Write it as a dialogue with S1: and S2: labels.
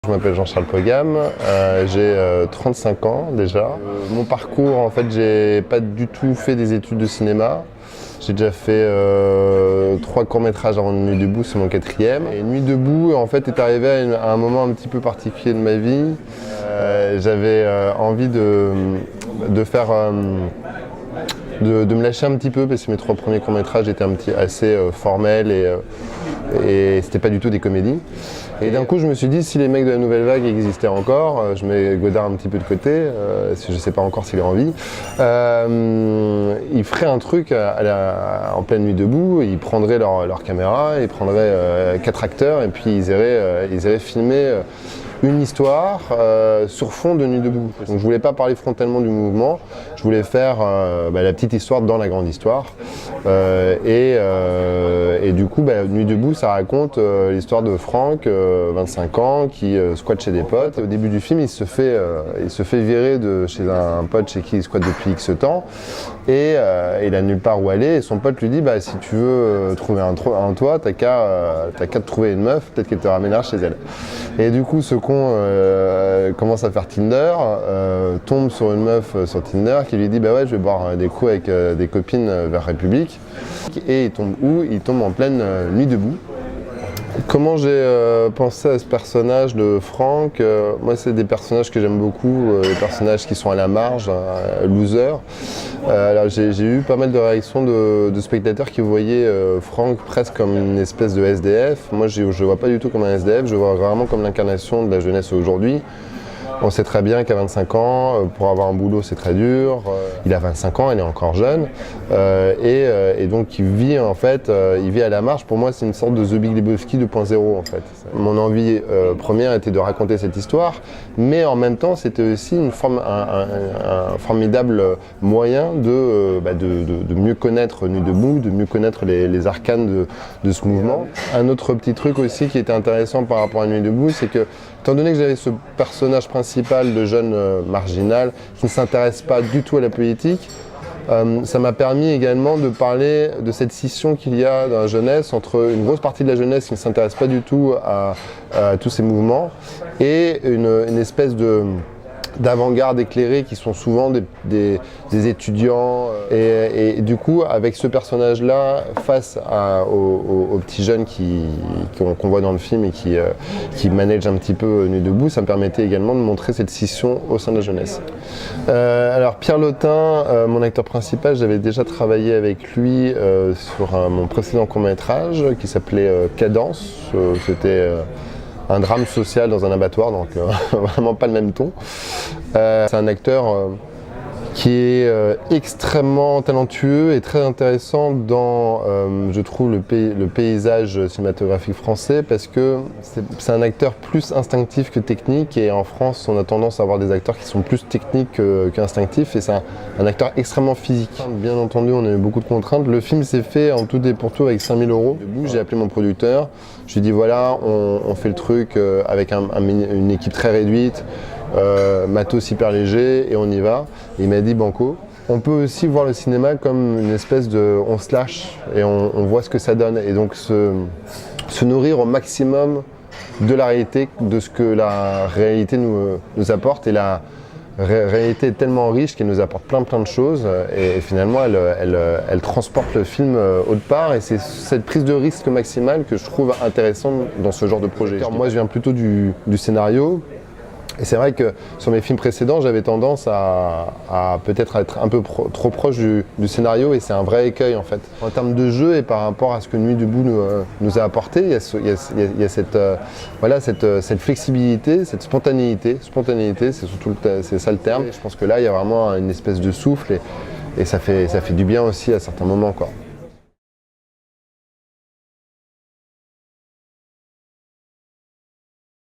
S1: Je m'appelle Jean-Charles Pogam, j'ai 35 ans déjà. Mon parcours, en fait, j'ai pas du tout fait des études de cinéma. J'ai déjà fait 3 courts-métrages avant Nuit debout, c'est mon 4e. Et Nuit debout, en fait, est arrivé à un moment un petit peu particulier de ma vie. J'avais envie de me lâcher un petit peu parce que mes 3 premiers courts-métrages étaient assez formels et c'était pas du tout des comédies. Et d'un coup, je me suis dit, si les mecs de la Nouvelle Vague existaient encore, je mets Godard un petit peu de côté, je sais pas encore s'il est en vie, ils feraient un truc en pleine Nuit debout, ils prendraient leur caméra, ils prendraient 4 acteurs et puis ils iraient filmer une histoire sur fond de Nuit debout. Donc je voulais pas parler frontalement du mouvement, je voulais faire la petite histoire dans la grande histoire. Et du coup, Nuit debout, ça raconte l'histoire de Franck, 25 ans, qui squatte chez des potes. Au début du film, il se fait virer de chez un pote chez qui il squatte depuis X temps. Et il a nulle part où aller. Et son pote lui dit, si tu veux trouver un toit, t'as qu'à te trouver une meuf, peut-être qu'elle te ramènera chez elle. Et du coup, ce con commence à faire Tinder, tombe sur une meuf sur Tinder qui lui dit ouais, je vais boire des coups avec des copines vers République. Et il tombe où? Il tombe en pleine Nuit debout. Comment j'ai pensé à ce personnage de Franck? Moi, c'est des personnages que j'aime beaucoup, les personnages qui sont à la marge, losers. Alors, j'ai eu pas mal de réactions de spectateurs qui voyaient Franck presque comme une espèce de SDF. Moi, je ne le vois pas du tout comme un SDF, je le vois vraiment comme l'incarnation de la jeunesse aujourd'hui. On sait très bien qu'à 25 ans, pour avoir un boulot, c'est très dur. Il a 25 ans, il est encore jeune. Et donc, il vit à la marge. Pour moi, c'est une sorte de The Big Lebowski 2.0, en fait. Mon envie première était de raconter cette histoire, mais en même temps, c'était aussi un formidable moyen de mieux connaître Nuit debout, de mieux connaître les arcanes de ce mouvement. Un autre petit truc aussi qui était intéressant par rapport à Nuit debout, c'est que, étant donné que j'avais ce personnage principal de jeune marginal qui ne s'intéresse pas du tout à la politique, ça m'a permis également de parler de cette scission qu'il y a dans la jeunesse entre une grosse partie de la jeunesse qui ne s'intéresse pas du tout à tous ces mouvements et une espèce d'avant-garde éclairée qui sont souvent des étudiants. Et du coup, avec ce personnage-là, face aux petits jeunes qu'on voit dans le film et qui managent un petit peu Nuit debout, ça me permettait également de montrer cette scission au sein de la jeunesse. Alors Pierre Lotin, mon acteur principal, j'avais déjà travaillé avec lui sur mon précédent court-métrage qui s'appelait Cadence. C'était un drame social dans un abattoir, donc vraiment pas le même ton. C'est un acteur qui est extrêmement talentueux et très intéressant dans, je trouve, le paysage cinématographique français parce que c'est un acteur plus instinctif que technique et en France, on a tendance à avoir des acteurs qui sont plus techniques qu'instinctifs et c'est un acteur extrêmement physique. Bien entendu, on a eu beaucoup de contraintes. Le film s'est fait en tout et pour tout avec 5 000 €. J'ai appelé mon producteur, je lui ai dit voilà, on fait le truc avec une équipe très réduite. Matos hyper léger et on y va. Et il m'a dit banco. On peut aussi voir le cinéma comme une espèce de... on se lâche et on voit ce que ça donne. Et donc se nourrir au maximum de la réalité, de ce que la réalité nous apporte. Et la réalité est tellement riche qu'elle nous apporte plein de choses. Et finalement, elle transporte le film autre part. Et c'est cette prise de risque maximale que je trouve intéressante dans ce genre de projet. Moi, je viens plutôt du scénario. Et c'est vrai que sur mes films précédents, j'avais tendance à peut-être être un peu trop proche du scénario et c'est un vrai écueil en fait. En termes de jeu et par rapport à ce que Nuit debout nous a apporté, il y a cette flexibilité, cette spontanéité. Spontanéité, c'est ça le terme. Je pense que là, il y a vraiment une espèce de souffle et ça fait du bien aussi à certains moments, quoi.